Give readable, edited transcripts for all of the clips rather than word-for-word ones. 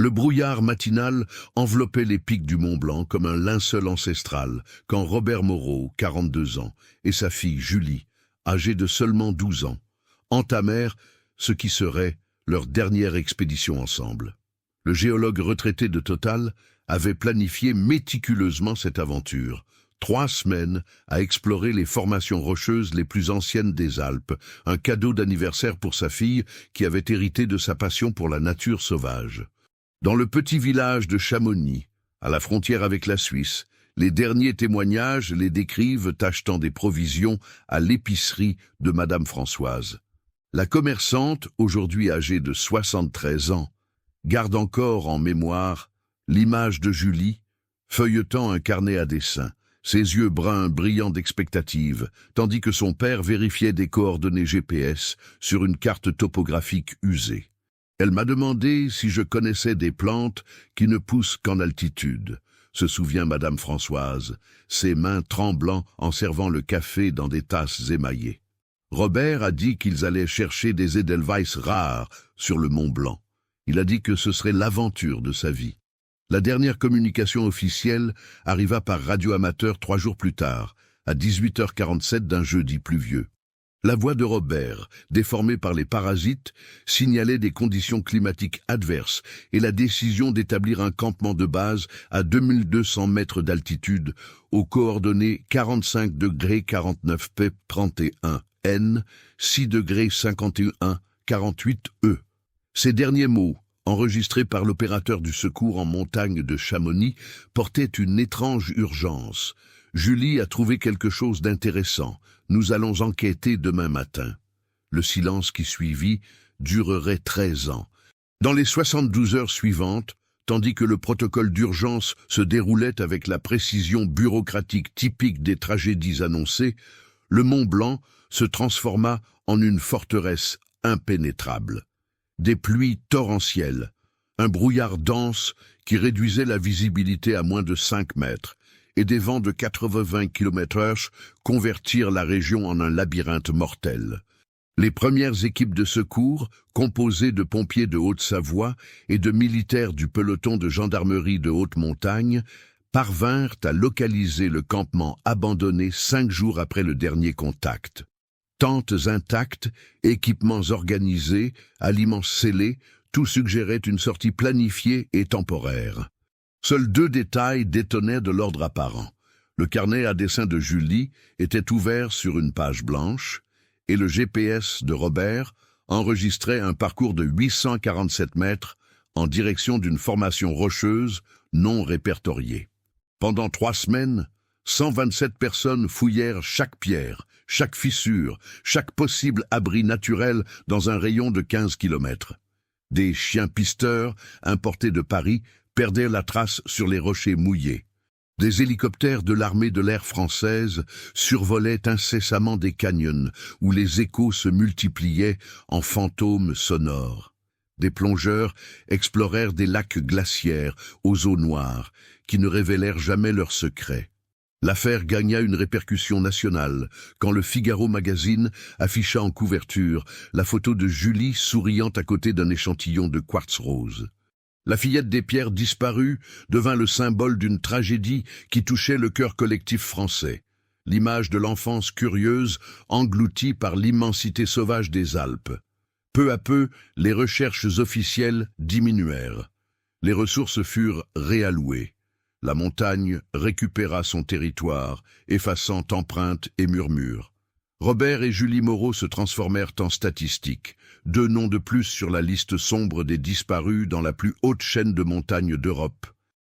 Le brouillard matinal enveloppait les pics du Mont Blanc comme un linceul ancestral quand Robert Moreau, 42 ans, et sa fille Julie, âgée de seulement 12 ans, entamèrent ce qui serait leur dernière expédition ensemble. Le géologue retraité de Total avait planifié méticuleusement cette aventure. 3 semaines à explorer les formations rocheuses les plus anciennes des Alpes, un cadeau d'anniversaire pour sa fille qui avait hérité de sa passion pour la nature sauvage. Dans le petit village de Chamonix, à la frontière avec la Suisse, les derniers témoignages les décrivent achetant des provisions à l'épicerie de Madame Françoise. La commerçante, aujourd'hui âgée de 73 ans, garde encore en mémoire l'image de Julie, feuilletant un carnet à dessin, ses yeux bruns brillants d'expectative, tandis que son père vérifiait des coordonnées GPS sur une carte topographique usée. Elle m'a demandé si je connaissais des plantes qui ne poussent qu'en altitude, se souvient Madame Françoise, ses mains tremblant en servant le café dans des tasses émaillées. Robert a dit qu'ils allaient chercher des Edelweiss rares sur le Mont Blanc. Il a dit que ce serait l'aventure de sa vie. La dernière communication officielle arriva par radio amateur 3 jours plus tard, à 18h47 d'un jeudi pluvieux. La voix de Robert, déformée par les parasites, signalait des conditions climatiques adverses et la décision d'établir un campement de base à 2200 mètres d'altitude aux coordonnées 45 degrés 49 P 31 N, 6 degrés 51 48 E. Ces derniers mots, enregistrés par l'opérateur du secours en montagne de Chamonix, portaient une étrange urgence. Julie a trouvé quelque chose d'intéressant. Nous allons enquêter demain matin. Le silence qui suivit durerait 13 ans. Dans les 72 heures suivantes, tandis que le protocole d'urgence se déroulait avec la précision bureaucratique typique des tragédies annoncées, le Mont Blanc se transforma en une forteresse impénétrable. Des pluies torrentielles, un brouillard dense qui réduisait la visibilité à moins de 5 mètres, et des vents de 80 km/h convertirent la région en un labyrinthe mortel. Les premières équipes de secours, composées de pompiers de Haute-Savoie et de militaires du peloton de gendarmerie de haute montagne, parvinrent à localiser le campement abandonné 5 jours après le dernier contact. Tentes intactes, équipements organisés, aliments scellés, tout suggérait une sortie planifiée et temporaire. Seuls 2 détails détonnaient de l'ordre apparent. Le carnet à dessin de Julie était ouvert sur une page blanche et le GPS de Robert enregistrait un parcours de 847 mètres en direction d'une formation rocheuse non répertoriée. Pendant 3 semaines, 127 personnes fouillèrent chaque pierre, chaque fissure, chaque possible abri naturel dans un rayon de 15 km. Des chiens pisteurs, importés de Paris, perdaient la trace sur les rochers mouillés. Des hélicoptères de l'armée de l'air française survolaient incessamment des canyons où les échos se multipliaient en fantômes sonores. Des plongeurs explorèrent des lacs glaciaires aux eaux noires qui ne révélèrent jamais leurs secrets. L'affaire gagna une répercussion nationale quand le Figaro Magazine afficha en couverture la photo de Julie souriant à côté d'un échantillon de quartz rose. La fillette des pierres disparue devint le symbole d'une tragédie qui touchait le cœur collectif français. L'image de l'enfance curieuse engloutie par l'immensité sauvage des Alpes. Peu à peu, les recherches officielles diminuèrent. Les ressources furent réallouées. La montagne récupéra son territoire, effaçant empreintes et murmures. Robert et Julie Moreau se transformèrent en statistiques, 2 noms de plus sur la liste sombre des disparus dans la plus haute chaîne de montagnes d'Europe.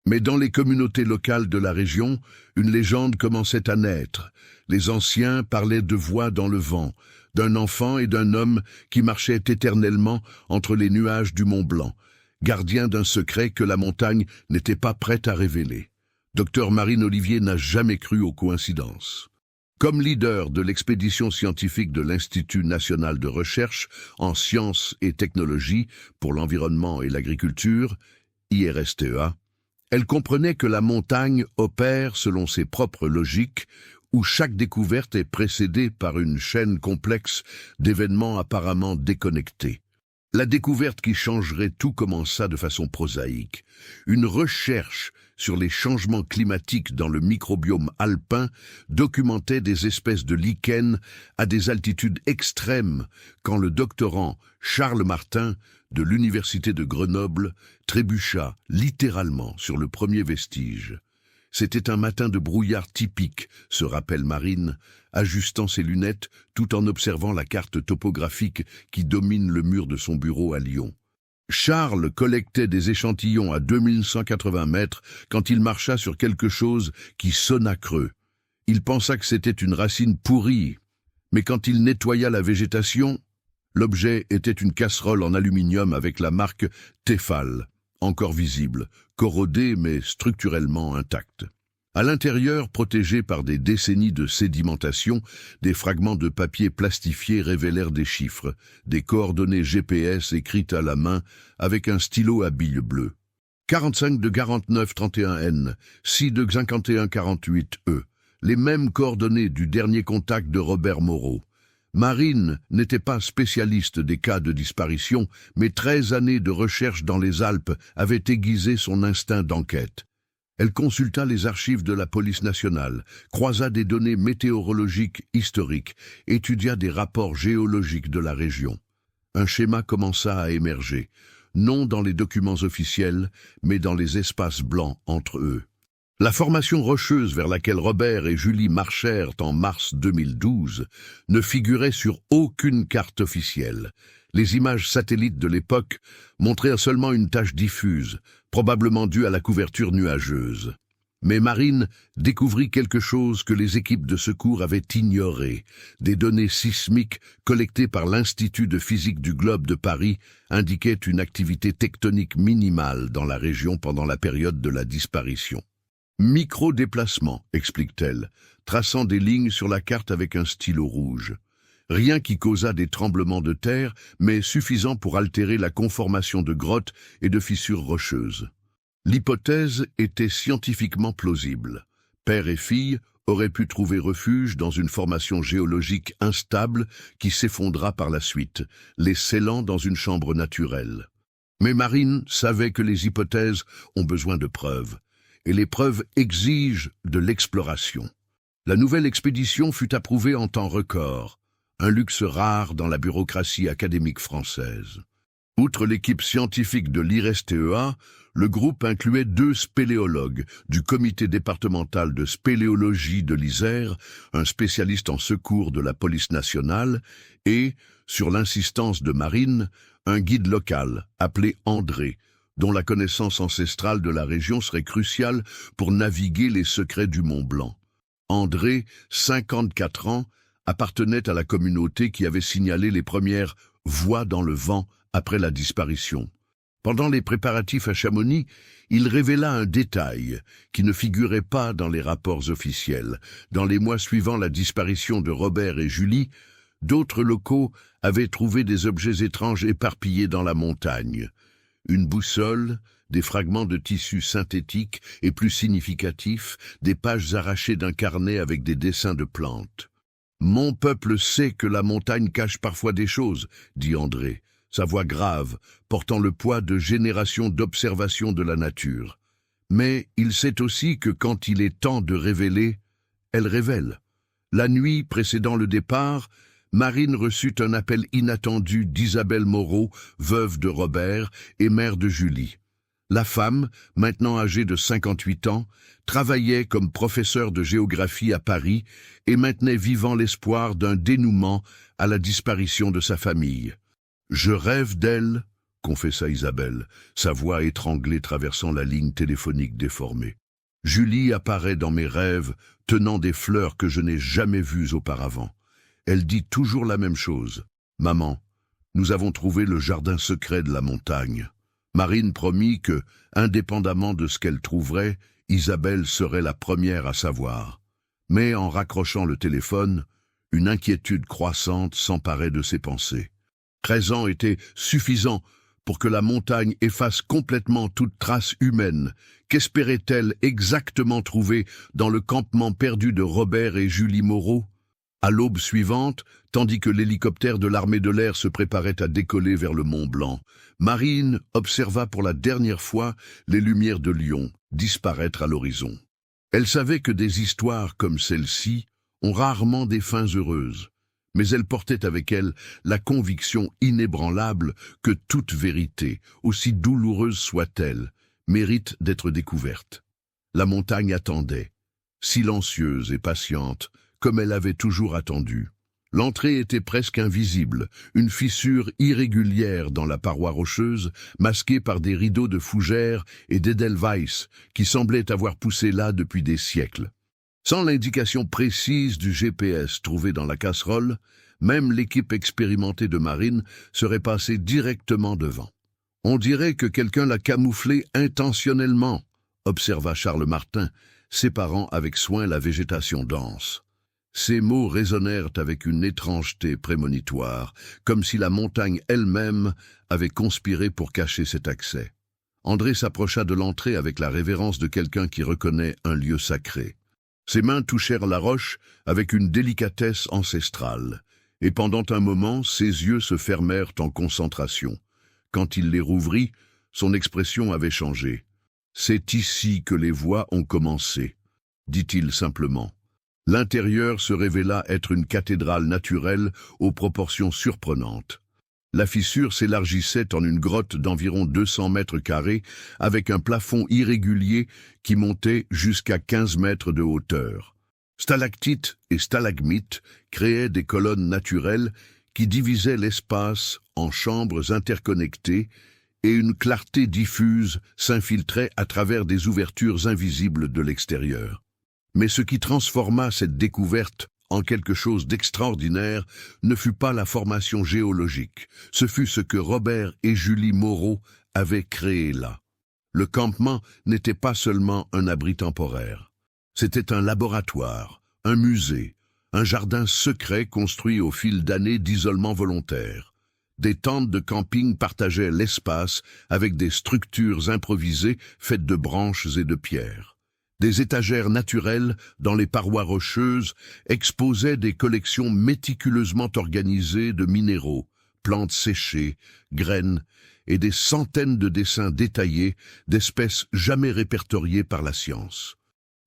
Mais dans les communautés locales de la région, une légende commençait à naître. Les anciens parlaient de voix dans le vent, d'un enfant et d'un homme qui marchaient éternellement entre les nuages du Mont Blanc, gardien d'un secret que la montagne n'était pas prête à révéler. Dr Marine Olivier n'a jamais cru aux coïncidences. Comme leader de l'expédition scientifique de l'Institut national de recherche en sciences et technologies pour l'environnement et l'agriculture, IRSTEA, elle comprenait que la montagne opère selon ses propres logiques, où chaque découverte est précédée par une chaîne complexe d'événements apparemment déconnectés. La découverte qui changerait tout commença de façon prosaïque. Une recherche sur les changements climatiques dans le microbiome alpin documentait des espèces de lichens à des altitudes extrêmes quand le doctorant Charles Martin de l'Université de Grenoble trébucha littéralement sur le premier vestige. C'était un matin de brouillard typique, se rappelle Marine, ajustant ses lunettes tout en observant la carte topographique qui domine le mur de son bureau à Lyon. Charles collectait des échantillons à 2180 mètres quand il marcha sur quelque chose qui sonna creux. Il pensa que c'était une racine pourrie, mais quand il nettoya la végétation, l'objet était une casserole en aluminium avec la marque Tefal, encore visible, corrodée mais structurellement intacte. À l'intérieur, protégé par des décennies de sédimentation, des fragments de papier plastifié révélèrent des chiffres, des coordonnées GPS écrites à la main avec un stylo à billes bleues. 45 de 4931N, 6 de 5148E, les mêmes coordonnées du dernier contact de Robert Moreau. Marine n'était pas spécialiste des cas de disparition, mais 13 années de recherche dans les Alpes avaient aiguisé son instinct d'enquête. Elle consulta les archives de la police nationale, croisa des données météorologiques historiques, étudia des rapports géologiques de la région. Un schéma commença à émerger, non dans les documents officiels, mais dans les espaces blancs entre eux. La formation rocheuse vers laquelle Robert et Julie marchèrent en mars 2012 ne figurait sur aucune carte officielle. Les images satellites de l'époque montraient seulement une tache diffuse, probablement due à la couverture nuageuse. Mais Marine découvrit quelque chose que les équipes de secours avaient ignoré. Des données sismiques collectées par l'Institut de physique du globe de Paris indiquaient une activité tectonique minimale dans la région pendant la période de la disparition. Micro-déplacement, explique-t-elle, traçant des lignes sur la carte avec un stylo rouge. Rien qui causât des tremblements de terre, mais suffisant pour altérer la conformation de grottes et de fissures rocheuses. L'hypothèse était scientifiquement plausible. Père et fille auraient pu trouver refuge dans une formation géologique instable qui s'effondra par la suite, les scellant dans une chambre naturelle. Mais Marine savait que les hypothèses ont besoin de preuves, et les preuves exigent de l'exploration. La nouvelle expédition fut approuvée en temps record, un luxe rare dans la bureaucratie académique française. Outre l'équipe scientifique de l'IRSTEA, le groupe incluait 2 spéléologues du comité départemental de spéléologie de l'Isère, un spécialiste en secours de la police nationale, et, sur l'insistance de Marine, un guide local appelé André, dont la connaissance ancestrale de la région serait cruciale pour naviguer les secrets du Mont Blanc. André, 54 ans, appartenait à la communauté qui avait signalé les premières voix dans le vent après la disparition. Pendant les préparatifs à Chamonix, il révéla un détail qui ne figurait pas dans les rapports officiels. Dans les mois suivant la disparition de Robert et Julie, d'autres locaux avaient trouvé des objets étranges éparpillés dans la montagne. Une boussole, des fragments de tissus synthétiques et plus significatifs, des pages arrachées d'un carnet avec des dessins de plantes. « Mon peuple sait que la montagne cache parfois des choses, » dit André, sa voix grave, portant le poids de générations d'observations de la nature. Mais il sait aussi que quand il est temps de révéler, elle révèle. La nuit précédant le départ, Marine reçut un appel inattendu d'Isabelle Moreau, veuve de Robert et mère de Julie. La femme, maintenant âgée de 58 ans, travaillait comme professeure de géographie à Paris et maintenait vivant l'espoir d'un dénouement à la disparition de sa famille. « Je rêve d'elle », confessa Isabelle, sa voix étranglée traversant la ligne téléphonique déformée. « Julie apparaît dans mes rêves, tenant des fleurs que je n'ai jamais vues auparavant. Elle dit toujours la même chose. « Maman, nous avons trouvé le jardin secret de la montagne. » Marine promit que, indépendamment de ce qu'elle trouverait, Isabelle serait la première à savoir. Mais en raccrochant le téléphone, une inquiétude croissante s'emparait de ses pensées. 13 ans étaient suffisants pour que la montagne efface complètement toute trace humaine. Qu'espérait-elle exactement trouver dans le campement perdu de Robert et Julie Moreau? À l'aube suivante, tandis que l'hélicoptère de l'armée de l'air se préparait à décoller vers le Mont Blanc, Marine observa pour la dernière fois les lumières de Lyon disparaître à l'horizon. Elle savait que des histoires comme celle-ci ont rarement des fins heureuses, mais elle portait avec elle la conviction inébranlable que toute vérité, aussi douloureuse soit-elle, mérite d'être découverte. La montagne attendait, silencieuse et patiente, comme elle avait toujours attendu. L'entrée était presque invisible, une fissure irrégulière dans la paroi rocheuse, masquée par des rideaux de fougères et d'Edelweiss qui semblaient avoir poussé là depuis des siècles. Sans l'indication précise du GPS trouvé dans la casserole, même l'équipe expérimentée de Marine serait passée directement devant. « On dirait que quelqu'un l'a camouflé intentionnellement », observa Charles Martin, séparant avec soin la végétation dense. Ces mots résonnèrent avec une étrangeté prémonitoire, comme si la montagne elle-même avait conspiré pour cacher cet accès. André s'approcha de l'entrée avec la révérence de quelqu'un qui reconnaît un lieu sacré. Ses mains touchèrent la roche avec une délicatesse ancestrale, et pendant un moment, ses yeux se fermèrent en concentration. Quand il les rouvrit, son expression avait changé. « C'est ici que les voies ont commencé », dit-il simplement. L'intérieur se révéla être une cathédrale naturelle aux proportions surprenantes. La fissure s'élargissait en une grotte d'environ 200 mètres carrés avec un plafond irrégulier qui montait jusqu'à 15 mètres de hauteur. Stalactites et stalagmites créaient des colonnes naturelles qui divisaient l'espace en chambres interconnectées et une clarté diffuse s'infiltrait à travers des ouvertures invisibles de l'extérieur. Mais ce qui transforma cette découverte en quelque chose d'extraordinaire ne fut pas la formation géologique, ce fut ce que Robert et Julie Moreau avaient créé là. Le campement n'était pas seulement un abri temporaire. C'était un laboratoire, un musée, un jardin secret construit au fil d'années d'isolement volontaire. Des tentes de camping partageaient l'espace avec des structures improvisées faites de branches et de pierres. Des étagères naturelles, dans les parois rocheuses, exposaient des collections méticuleusement organisées de minéraux, plantes séchées, graines, et des centaines de dessins détaillés d'espèces jamais répertoriées par la science.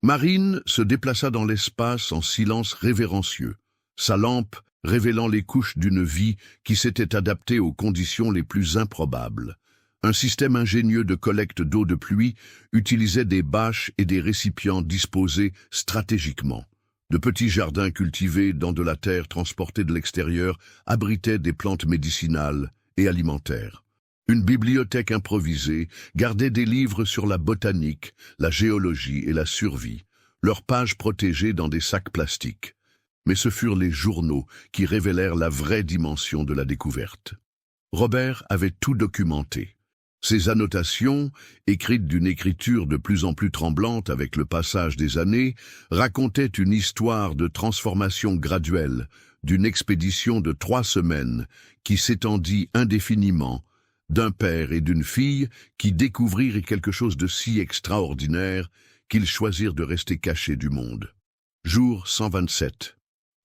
Marine se déplaça dans l'espace en silence révérencieux, sa lampe révélant les couches d'une vie qui s'était adaptée aux conditions les plus improbables. Un système ingénieux de collecte d'eau de pluie utilisait des bâches et des récipients disposés stratégiquement. De petits jardins cultivés dans de la terre transportée de l'extérieur abritaient des plantes médicinales et alimentaires. Une bibliothèque improvisée gardait des livres sur la botanique, la géologie et la survie, leurs pages protégées dans des sacs plastiques. Mais ce furent les journaux qui révélèrent la vraie dimension de la découverte. Robert avait tout documenté. Ces annotations, écrites d'une écriture de plus en plus tremblante avec le passage des années, racontaient une histoire de transformation graduelle, d'une expédition de 3 semaines qui s'étendit indéfiniment, d'un père et d'une fille qui découvrirent quelque chose de si extraordinaire qu'ils choisirent de rester cachés du monde. Jour 127.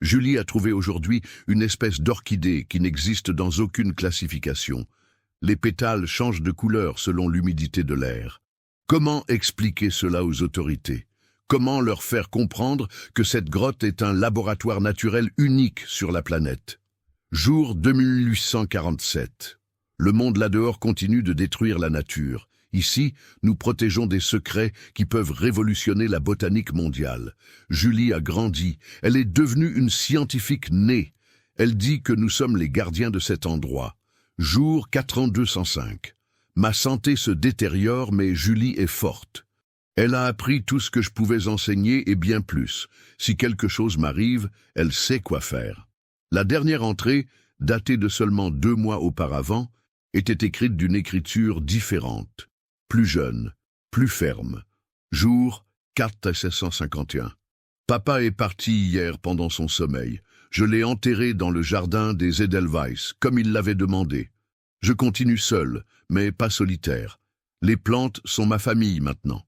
Julie a trouvé aujourd'hui une espèce d'orchidée qui n'existe dans aucune classification. Les pétales changent de couleur selon l'humidité de l'air. Comment expliquer cela aux autorités? Comment leur faire comprendre que cette grotte est un laboratoire naturel unique sur la planète? Jour 2847. Le monde là-dehors continue de détruire la nature. Ici, nous protégeons des secrets qui peuvent révolutionner la botanique mondiale. Julie a grandi. Elle est devenue une scientifique née. Elle dit que nous sommes les gardiens de cet endroit. Jour 4205. Ma santé se détériore, mais Julie est forte. Elle a appris tout ce que je pouvais enseigner et bien plus. Si quelque chose m'arrive, elle sait quoi faire. La dernière entrée, datée de seulement 2 mois auparavant, était écrite d'une écriture différente, plus jeune, plus ferme. Jour 4751. Papa est parti hier pendant son sommeil. Je l'ai enterré dans le jardin des Edelweiss, comme il l'avait demandé. Je continue seul, mais pas solitaire. Les plantes sont ma famille maintenant.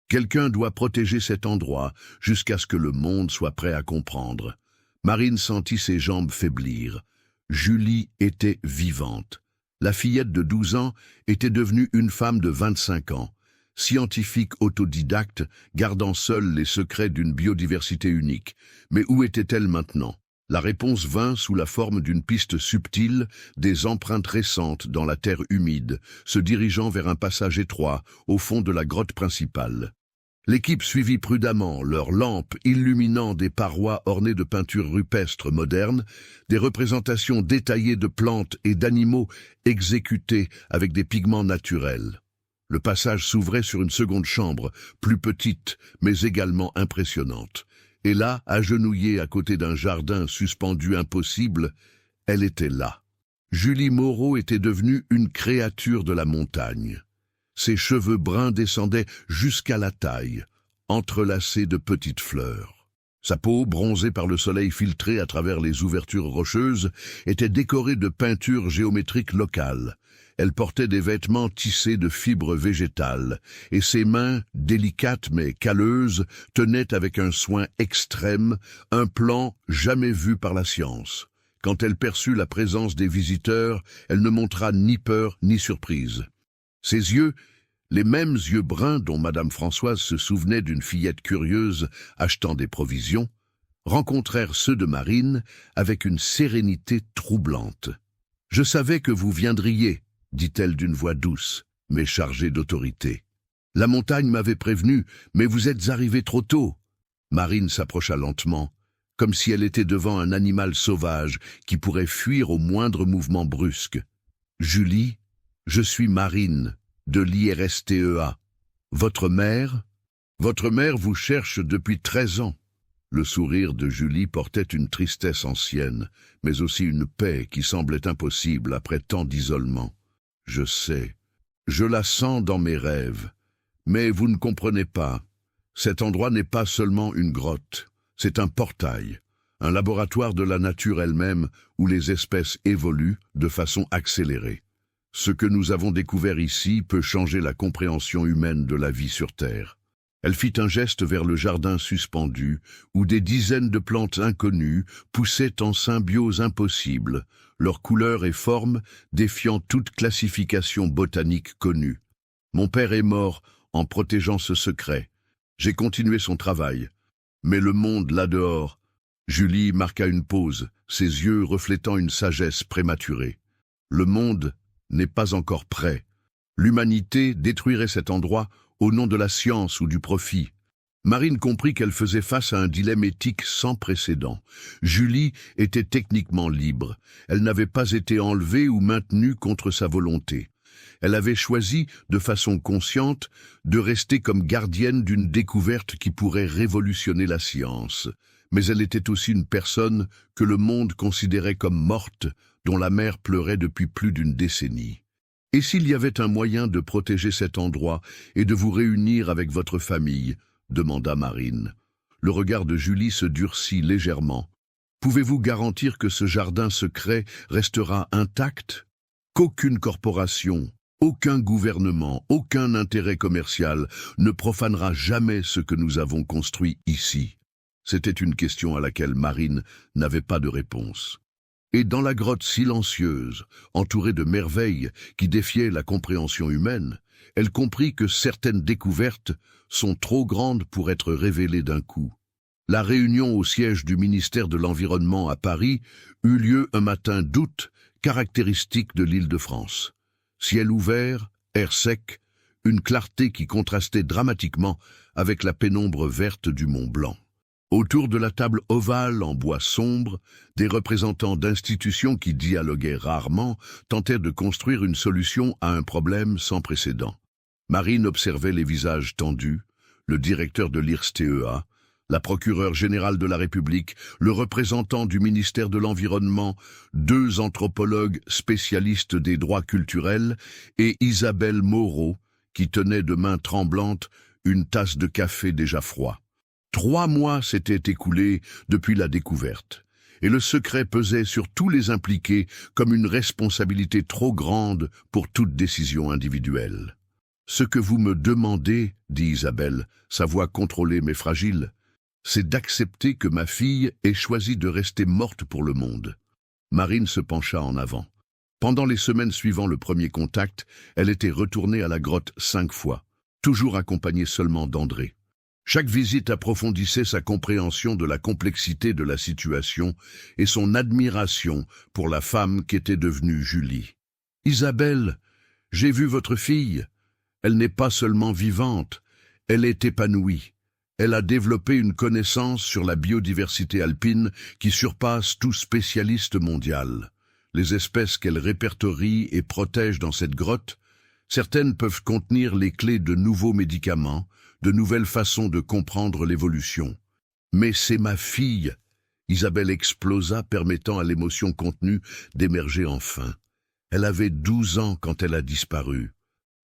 Quelqu'un doit protéger cet endroit jusqu'à ce que le monde soit prêt à comprendre. Marine sentit ses jambes faiblir. Julie était vivante. La fillette de 12 ans était devenue une femme de 25 ans, scientifique autodidacte, gardant seule les secrets d'une biodiversité unique. Mais où était-elle maintenant? La réponse vint sous la forme d'une piste subtile, des empreintes récentes dans la terre humide, se dirigeant vers un passage étroit au fond de la grotte principale. L'équipe suivit prudemment, leurs lampes illuminant des parois ornées de peintures rupestres modernes, des représentations détaillées de plantes et d'animaux exécutées avec des pigments naturels. Le passage s'ouvrait sur une seconde chambre, plus petite, mais également impressionnante. Et là, agenouillée à côté d'un jardin suspendu impossible, elle était là. Julie Moreau était devenue une créature de la montagne. Ses cheveux bruns descendaient jusqu'à la taille, entrelacés de petites fleurs. Sa peau, bronzée par le soleil filtré à travers les ouvertures rocheuses, était décorée de peintures géométriques locales. Elle portait des vêtements tissés de fibres végétales, et ses mains, délicates mais calleuses, tenaient avec un soin extrême un plan jamais vu par la science. Quand elle perçut la présence des visiteurs, elle ne montra ni peur ni surprise. Ses yeux, les mêmes yeux bruns dont Madame Françoise se souvenait d'une fillette curieuse achetant des provisions, rencontrèrent ceux de Marine avec une sérénité troublante. « Je savais que vous viendriez », dit-elle d'une voix douce, mais chargée d'autorité. « La montagne m'avait prévenu, mais vous êtes arrivé trop tôt. » Marine s'approcha lentement, comme si elle était devant un animal sauvage qui pourrait fuir au moindre mouvement brusque. « Julie, je suis Marine, de l'IRSTEA. Votre mère? Votre mère vous cherche depuis 13 ans. » Le sourire de Julie portait une tristesse ancienne, mais aussi une paix qui semblait impossible après tant d'isolement. « Je sais. Je la sens dans mes rêves. Mais vous ne comprenez pas. Cet endroit n'est pas seulement une grotte. C'est un portail, un laboratoire de la nature elle-même où les espèces évoluent de façon accélérée. Ce que nous avons découvert ici peut changer la compréhension humaine de la vie sur Terre. » Elle fit un geste vers le jardin suspendu, où des dizaines de plantes inconnues poussaient en symbiose impossible, leurs couleurs et formes défiant toute classification botanique connue. Mon père est mort en protégeant ce secret. J'ai continué son travail. Mais le monde là-dehors... Julie marqua une pause, ses yeux reflétant une sagesse prématurée. Le monde n'est pas encore prêt. L'humanité détruirait cet endroit au nom de la science ou du profit. Marine comprit qu'elle faisait face à un dilemme éthique sans précédent. Julie était techniquement libre. Elle n'avait pas été enlevée ou maintenue contre sa volonté. Elle avait choisi, de façon consciente, de rester comme gardienne d'une découverte qui pourrait révolutionner la science. Mais elle était aussi une personne que le monde considérait comme morte, dont la mère pleurait depuis plus d'une décennie. Et s'il y avait un moyen de protéger cet endroit et de vous réunir avec votre famille, demanda Marine. Le regard de Julie se durcit légèrement. Pouvez-vous garantir que ce jardin secret restera intact? Qu'aucune corporation, aucun gouvernement, aucun intérêt commercial ne profanera jamais ce que nous avons construit ici. C'était une question à laquelle Marine n'avait pas de réponse. Et dans la grotte silencieuse, entourée de merveilles qui défiaient la compréhension humaine, elle comprit que certaines découvertes sont trop grandes pour être révélées d'un coup. La réunion au siège du ministère de l'Environnement à Paris eut lieu un matin d'août, caractéristique de l'Île-de-France. Ciel ouvert, air sec, une clarté qui contrastait dramatiquement avec la pénombre verte du Mont Blanc. Autour de la table ovale en bois sombre, des représentants d'institutions qui dialoguaient rarement tentèrent de construire une solution à un problème sans précédent. Marine observait les visages tendus, le directeur de l'IRSTEA, la procureure générale de la République, le représentant du ministère de l'Environnement, 2 anthropologues spécialistes des droits culturels et Isabelle Moreau, qui tenait de main tremblante une tasse de café déjà froid. 3 mois s'étaient écoulés depuis la découverte, et le secret pesait sur tous les impliqués comme une responsabilité trop grande pour toute décision individuelle. « Ce que vous me demandez, dit Isabelle, sa voix contrôlée mais fragile, C'est d'accepter que ma fille ait choisi de rester morte pour le monde. Marine se pencha en avant. Pendant les semaines suivant le premier contact, elle était retournée à la grotte 5 fois, toujours accompagnée seulement d'André. Chaque visite approfondissait sa compréhension de la complexité de la situation et son admiration pour la femme qu'était devenue Julie. « Isabelle, j'ai vu votre fille. Elle n'est pas seulement vivante, elle est épanouie. Elle a développé une connaissance sur la biodiversité alpine qui surpasse tout spécialiste mondial. Les espèces qu'elle répertorie et protège dans cette grotte, certaines peuvent contenir les clés de nouveaux médicaments, de nouvelles façons de comprendre l'évolution. Mais c'est ma fille !» Isabelle explosa, permettant à l'émotion contenue d'émerger enfin. Elle avait 12 ans quand elle a disparu.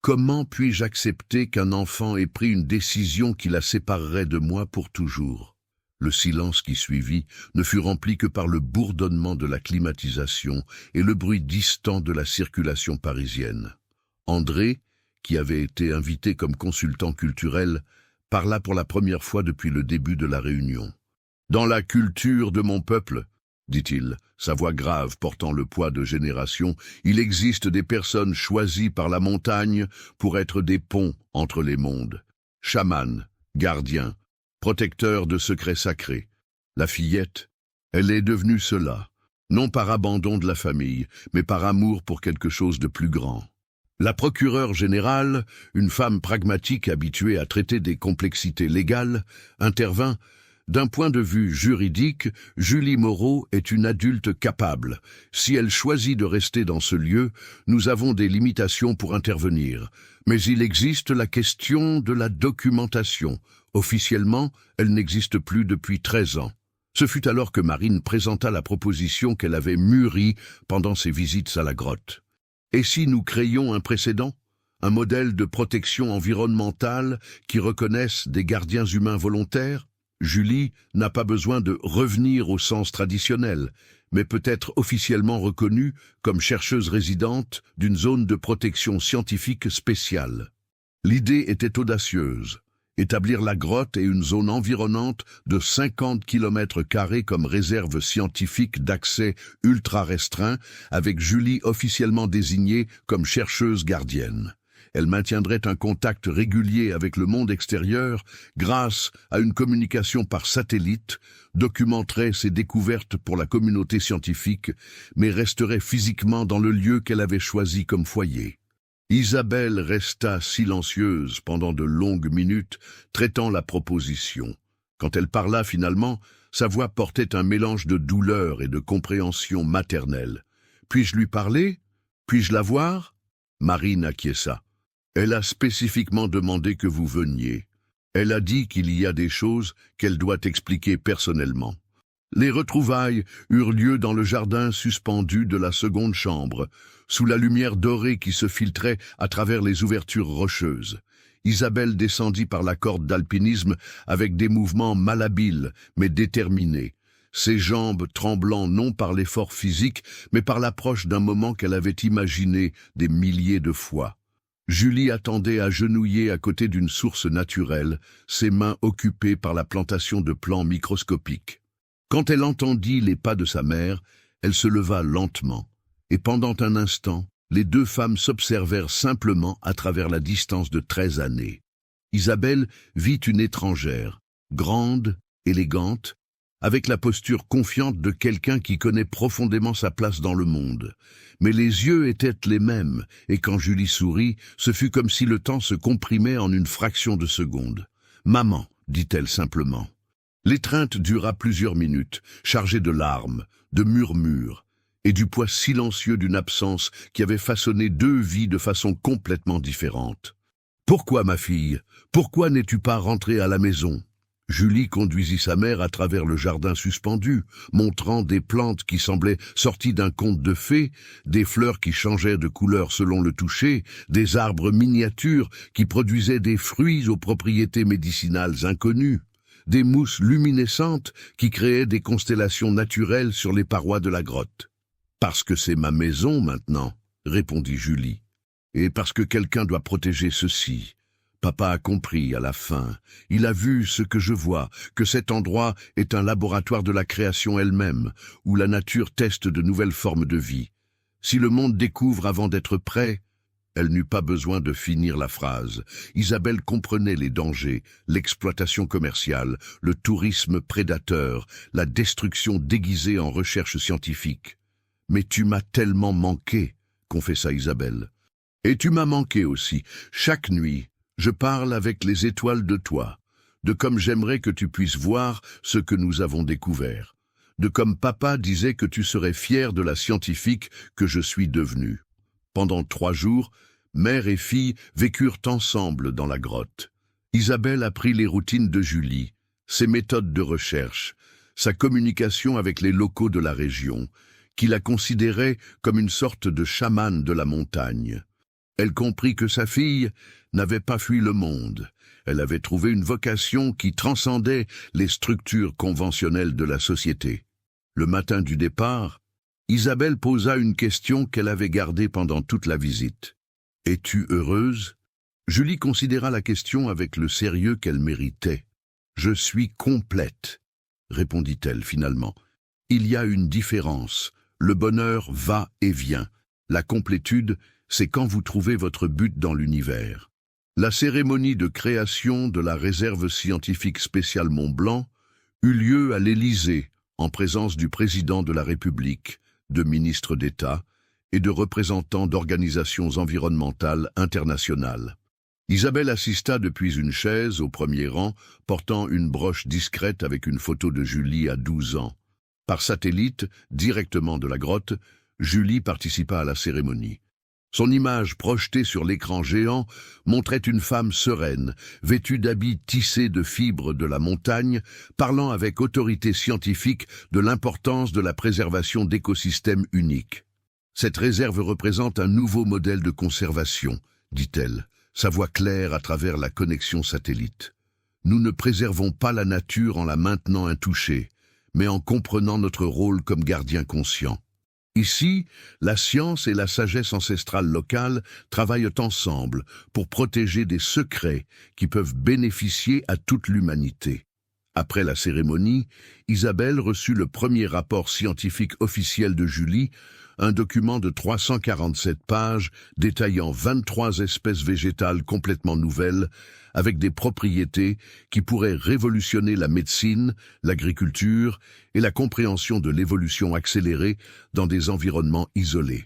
Comment puis-je accepter qu'un enfant ait pris une décision qui la séparerait de moi pour toujours? Le silence qui suivit ne fut rempli que par le bourdonnement de la climatisation et le bruit distant de la circulation parisienne. André, qui avait été invité comme consultant culturel, parla pour la première fois depuis le début de la réunion. « Dans la culture de mon peuple, dit-il, sa voix grave portant le poids de générations, il existe des personnes choisies par la montagne pour être des ponts entre les mondes. Chamans, gardiens, protecteurs de secrets sacrés. La fillette, elle est devenue cela, non par abandon de la famille, mais par amour pour quelque chose de plus grand. » La procureure générale, une femme pragmatique habituée à traiter des complexités légales, intervint. « D'un point de vue juridique, Julie Moreau est une adulte capable. Si elle choisit de rester dans ce lieu, nous avons des limitations pour intervenir. Mais il existe la question de la documentation. Officiellement, elle n'existe plus depuis 13 ans. » Ce fut alors que Marine présenta la proposition qu'elle avait mûrie pendant ses visites à la grotte. Et si nous créions un précédent, un modèle de protection environnementale qui reconnaisse des gardiens humains volontaires? Julie n'a pas besoin de revenir au sens traditionnel, mais peut être officiellement reconnue comme chercheuse résidente d'une zone de protection scientifique spéciale. L'idée était audacieuse. Établir la grotte et une zone environnante de 50 km² comme réserve scientifique d'accès ultra restreint, avec Julie officiellement désignée comme chercheuse gardienne. Elle maintiendrait un contact régulier avec le monde extérieur grâce à une communication par satellite, documenterait ses découvertes pour la communauté scientifique, mais resterait physiquement dans le lieu qu'elle avait choisi comme foyer. Isabelle resta silencieuse pendant de longues minutes, traitant la proposition. Quand elle parla finalement, sa voix portait un mélange de douleur et de compréhension maternelle. « Puis-je lui parler? Puis-je la voir ?» Marine acquiesça. « Elle a spécifiquement demandé que vous veniez. Elle a dit qu'il y a des choses qu'elle doit expliquer personnellement. » Les retrouvailles eurent lieu dans le jardin suspendu de la seconde chambre, sous la lumière dorée qui se filtrait à travers les ouvertures rocheuses. Isabelle descendit par la corde d'alpinisme avec des mouvements malhabiles mais déterminés, ses jambes tremblant non par l'effort physique mais par l'approche d'un moment qu'elle avait imaginé des milliers de fois. Julie attendait agenouillée à côté d'une source naturelle, ses mains occupées par la plantation de plants microscopiques. Quand elle entendit les pas de sa mère, elle se leva lentement, et pendant un instant, les deux femmes s'observèrent simplement à travers la distance de 13 années. Isabelle vit une étrangère, grande, élégante, avec la posture confiante de quelqu'un qui connaît profondément sa place dans le monde. Mais les yeux étaient les mêmes, et quand Julie sourit, ce fut comme si le temps se comprimait en une fraction de seconde. « Maman », dit-elle simplement. L'étreinte dura plusieurs minutes, chargée de larmes, de murmures, et du poids silencieux d'une absence qui avait façonné deux vies de façon complètement différente. « Pourquoi, ma fille? Pourquoi n'es-tu pas rentrée à la maison ?» Julie conduisit sa mère à travers le jardin suspendu, montrant des plantes qui semblaient sorties d'un conte de fées, des fleurs qui changeaient de couleur selon le toucher, des arbres miniatures qui produisaient des fruits aux propriétés médicinales inconnues, des mousses luminescentes qui créaient des constellations naturelles sur les parois de la grotte. « Parce que c'est ma maison maintenant, » répondit Julie. « Et parce que quelqu'un doit protéger ceci. Papa a compris à la fin. Il a vu ce que je vois, que cet endroit est un laboratoire de la création elle-même, où la nature teste de nouvelles formes de vie. Si le monde découvre avant d'être prêt, elle n'eut pas besoin de finir la phrase. Isabelle comprenait les dangers, l'exploitation commerciale, le tourisme prédateur, la destruction déguisée en recherche scientifique. « Mais tu m'as tellement manqué », confessa Isabelle. « Et tu m'as manqué aussi. Chaque nuit, je parle avec les étoiles de toi, de comme j'aimerais que tu puisses voir ce que nous avons découvert, de comme papa disait que tu serais fier de la scientifique que je suis devenue. » Pendant 3 jours, mère et fille vécurent ensemble dans la grotte. Isabelle apprit les routines de Julie, ses méthodes de recherche, sa communication avec les locaux de la région, qui la considéraient comme une sorte de chamane de la montagne. Elle comprit que sa fille n'avait pas fui le monde. Elle avait trouvé une vocation qui transcendait les structures conventionnelles de la société. Le matin du départ, Isabelle posa une question qu'elle avait gardée pendant toute la visite. « Es-tu heureuse ?» Julie considéra la question avec le sérieux qu'elle méritait. « Je suis complète », répondit-elle finalement. « Il y a une différence. Le bonheur va et vient. La complétude, c'est quand vous trouvez votre but dans l'univers. » La cérémonie de création de la réserve scientifique spéciale Mont-Blanc eut lieu à l'Élysée, en présence du président de la République, de ministres d'État et de représentants d'organisations environnementales internationales. Isabelle assista depuis une chaise au premier rang, portant une broche discrète avec une photo de Julie à 12 ans. Par satellite, directement de la grotte, Julie participa à la cérémonie. Son image projetée sur l'écran géant montrait une femme sereine, vêtue d'habits tissés de fibres de la montagne, parlant avec autorité scientifique de l'importance de la préservation d'écosystèmes uniques. « Cette réserve représente un nouveau modèle de conservation, » dit-elle, sa voix claire à travers la connexion satellite. « Nous ne préservons pas la nature en la maintenant intouchée, mais en comprenant notre rôle comme gardien conscient. Ici, la science et la sagesse ancestrale locale travaillent ensemble pour protéger des secrets qui peuvent bénéficier à toute l'humanité. » Après la cérémonie, Isabelle reçut le premier rapport scientifique officiel de Julie, un document de 347 pages détaillant 23 espèces végétales complètement nouvelles, avec des propriétés qui pourraient révolutionner la médecine, l'agriculture et la compréhension de l'évolution accélérée dans des environnements isolés.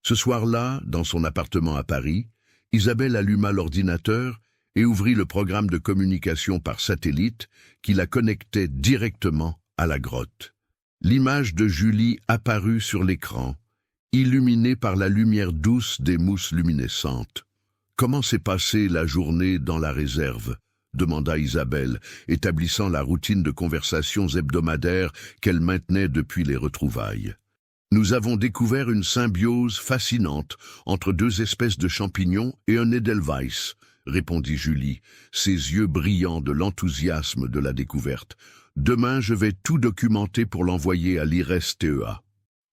Ce soir-là, dans son appartement à Paris, Isabelle alluma l'ordinateur et ouvrit le programme de communication par satellite qui la connectait directement à la grotte. L'image de Julie apparut sur l'écran, illuminée par la lumière douce des mousses luminescentes. « Comment s'est passée la journée dans la réserve ?» demanda Isabelle, établissant la routine de conversations hebdomadaires qu'elle maintenait depuis les retrouvailles. « Nous avons découvert une symbiose fascinante entre 2 espèces de champignons et un Edelweiss, » répondit Julie, ses yeux brillants de l'enthousiasme de la découverte. « Demain, je vais tout documenter pour l'envoyer à l'IRSTEA. »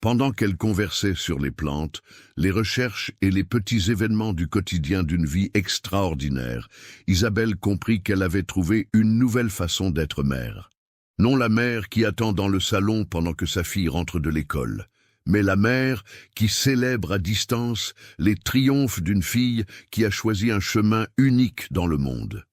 Pendant qu'elle conversait sur les plantes, les recherches et les petits événements du quotidien d'une vie extraordinaire, Isabelle comprit qu'elle avait trouvé une nouvelle façon d'être mère. Non la mère qui attend dans le salon pendant que sa fille rentre de l'école, mais la mère qui célèbre à distance les triomphes d'une fille qui a choisi un chemin unique dans le monde.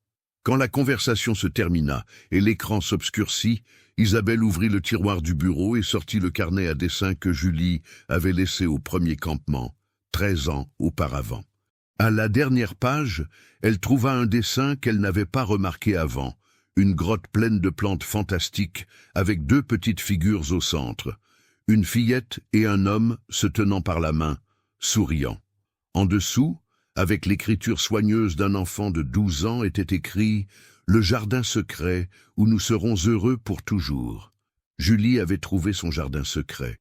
Quand la conversation se termina et l'écran s'obscurcit, Isabelle ouvrit le tiroir du bureau et sortit le carnet à dessin que Julie avait laissé au premier campement, 13 ans auparavant. À la dernière page, elle trouva un dessin qu'elle n'avait pas remarqué avant, une grotte pleine de plantes fantastiques avec 2 petites figures au centre, une fillette et un homme se tenant par la main, souriant. En dessous, avec l'écriture soigneuse d'un enfant de 12 ans, était écrit « Le jardin secret où nous serons heureux pour toujours ». Julie avait trouvé son jardin secret.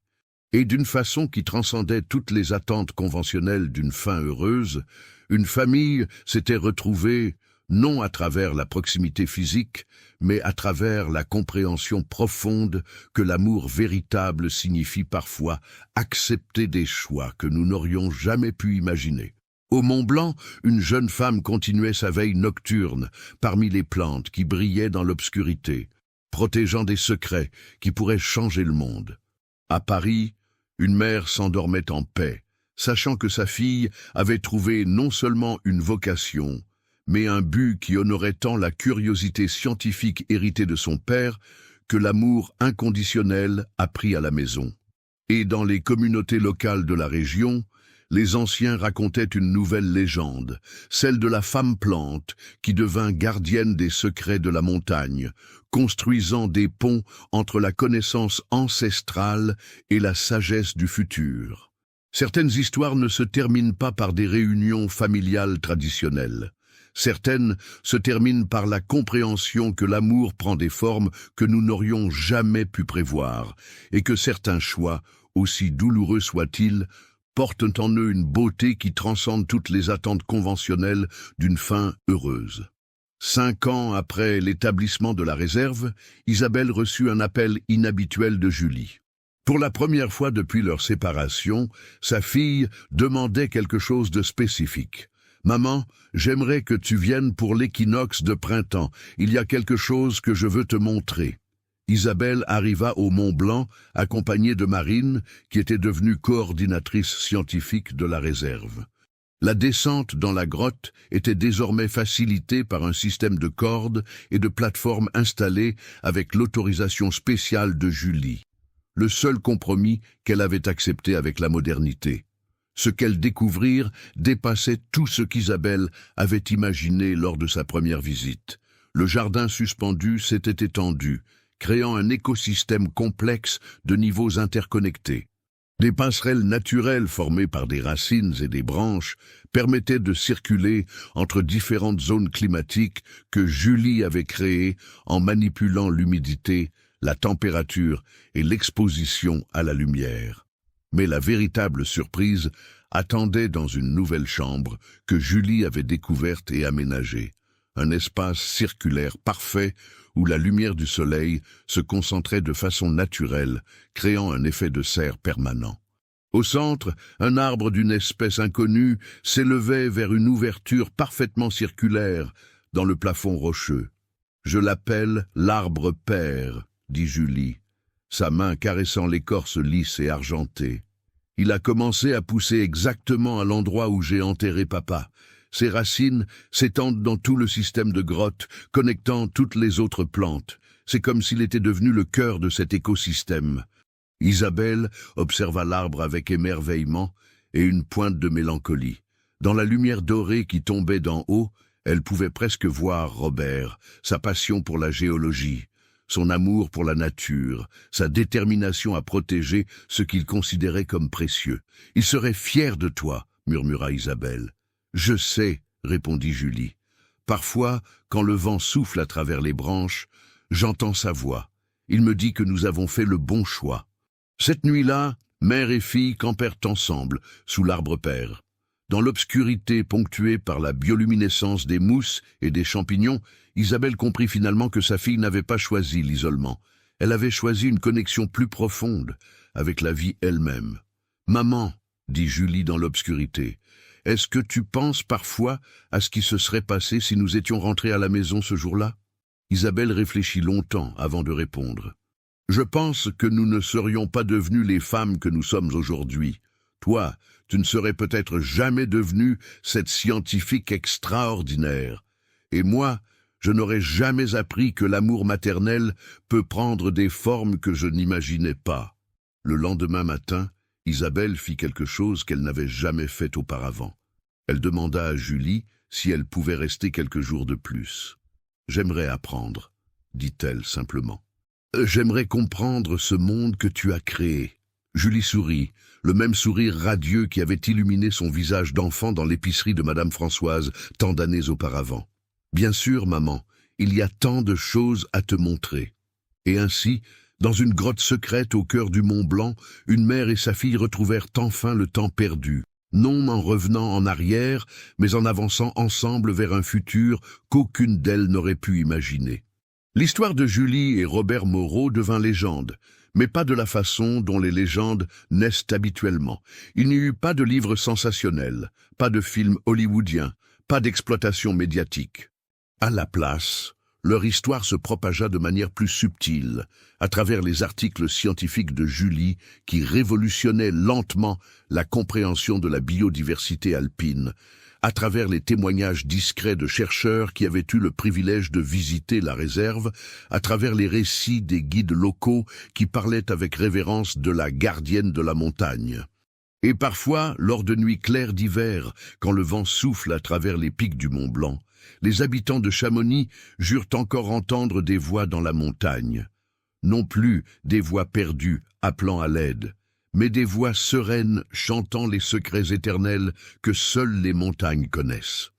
Et d'une façon qui transcendait toutes les attentes conventionnelles d'une fin heureuse, une famille s'était retrouvée non à travers la proximité physique, mais à travers la compréhension profonde que l'amour véritable signifie parfois accepter des choix que nous n'aurions jamais pu imaginer. Au Mont Blanc, une jeune femme continuait sa veille nocturne parmi les plantes qui brillaient dans l'obscurité, protégeant des secrets qui pourraient changer le monde. À Paris, une mère s'endormait en paix, sachant que sa fille avait trouvé non seulement une vocation, mais un but qui honorait tant la curiosité scientifique héritée de son père que l'amour inconditionnel appris à la maison. Et dans les communautés locales de la région, les anciens racontaient une nouvelle légende, celle de la femme plante qui devint gardienne des secrets de la montagne, construisant des ponts entre la connaissance ancestrale et la sagesse du futur. Certaines histoires ne se terminent pas par des réunions familiales traditionnelles. Certaines se terminent par la compréhension que l'amour prend des formes que nous n'aurions jamais pu prévoir, et que certains choix, aussi douloureux soient-ils, portent en eux une beauté qui transcende toutes les attentes conventionnelles d'une fin heureuse. 5 ans après l'établissement de la réserve, Isabelle reçut un appel inhabituel de Julie. Pour la première fois depuis leur séparation, sa fille demandait quelque chose de spécifique. « Maman, j'aimerais que tu viennes pour l'équinoxe de printemps. Il y a quelque chose que je veux te montrer. » Isabelle arriva au Mont Blanc, accompagnée de Marine, qui était devenue coordinatrice scientifique de la réserve. La descente dans la grotte était désormais facilitée par un système de cordes et de plateformes installées avec l'autorisation spéciale de Julie. Le seul compromis qu'elle avait accepté avec la modernité. Ce qu'elles découvrirent dépassait tout ce qu'Isabelle avait imaginé lors de sa première visite. Le jardin suspendu s'était étendu, créant un écosystème complexe de niveaux interconnectés. Des passerelles naturelles formées par des racines et des branches permettaient de circuler entre différentes zones climatiques que Julie avait créées en manipulant l'humidité, la température et l'exposition à la lumière. Mais la véritable surprise attendait dans une nouvelle chambre que Julie avait découverte et aménagée. Un espace circulaire parfait où la lumière du soleil se concentrait de façon naturelle, créant un effet de serre permanent. Au centre, un arbre d'une espèce inconnue s'élevait vers une ouverture parfaitement circulaire dans le plafond rocheux. « Je l'appelle l'arbre père », dit Julie, sa main caressant l'écorce lisse et argentée. « Il a commencé à pousser exactement à l'endroit où j'ai enterré papa. Ses racines s'étendent dans tout le système de grottes, connectant toutes les autres plantes. C'est comme s'il était devenu le cœur de cet écosystème. » Isabelle observa l'arbre avec émerveillement et une pointe de mélancolie. Dans la lumière dorée qui tombait d'en haut, elle pouvait presque voir Robert, sa passion pour la géologie, son amour pour la nature, sa détermination à protéger ce qu'il considérait comme précieux. « Il serait fier de toi, » murmura Isabelle. « Je sais, » répondit Julie. « Parfois, quand le vent souffle à travers les branches, j'entends sa voix. Il me dit que nous avons fait le bon choix. » Cette nuit-là, mère et fille campèrent ensemble, sous l'arbre père. Dans l'obscurité ponctuée par la bioluminescence des mousses et des champignons, Isabelle comprit finalement que sa fille n'avait pas choisi l'isolement. Elle avait choisi une connexion plus profonde avec la vie elle-même. « Maman, » dit Julie dans l'obscurité, « est-ce que tu penses parfois à ce qui se serait passé si nous étions rentrés à la maison ce jour-là » Isabelle réfléchit longtemps avant de répondre. « Je pense que nous ne serions pas devenues les femmes que nous sommes aujourd'hui. Toi, tu ne serais peut-être jamais devenue cette scientifique extraordinaire. Et moi, je n'aurais jamais appris que l'amour maternel peut prendre des formes que je n'imaginais pas. » Le lendemain matin, Isabelle fit quelque chose qu'elle n'avait jamais fait auparavant. Elle demanda à Julie si elle pouvait rester quelques jours de plus. « J'aimerais apprendre, » dit-elle simplement. « J'aimerais comprendre ce monde que tu as créé. » Julie sourit, le même sourire radieux qui avait illuminé son visage d'enfant dans l'épicerie de Madame Françoise tant d'années auparavant. « Bien sûr, maman, il y a tant de choses à te montrer. » Et ainsi, dans une grotte secrète au cœur du Mont Blanc, une mère et sa fille retrouvèrent enfin le temps perdu, non en revenant en arrière, mais en avançant ensemble vers un futur qu'aucune d'elles n'aurait pu imaginer. L'histoire de Julie et Robert Moreau devint légende, mais pas de la façon dont les légendes naissent habituellement. Il n'y eut pas de livres sensationnels, pas de films hollywoodiens, pas d'exploitation médiatique. À la place, leur histoire se propagea de manière plus subtile, à travers les articles scientifiques de Julie qui révolutionnaient lentement la compréhension de la biodiversité alpine, à travers les témoignages discrets de chercheurs qui avaient eu le privilège de visiter la réserve, à travers les récits des guides locaux qui parlaient avec révérence de la gardienne de la montagne. Et parfois, lors de nuits claires d'hiver, quand le vent souffle à travers les pics du Mont Blanc, les habitants de Chamonix jurent encore entendre des voix dans la montagne. Non plus des voix perdues appelant à l'aide, mais des voix sereines chantant les secrets éternels que seules les montagnes connaissent.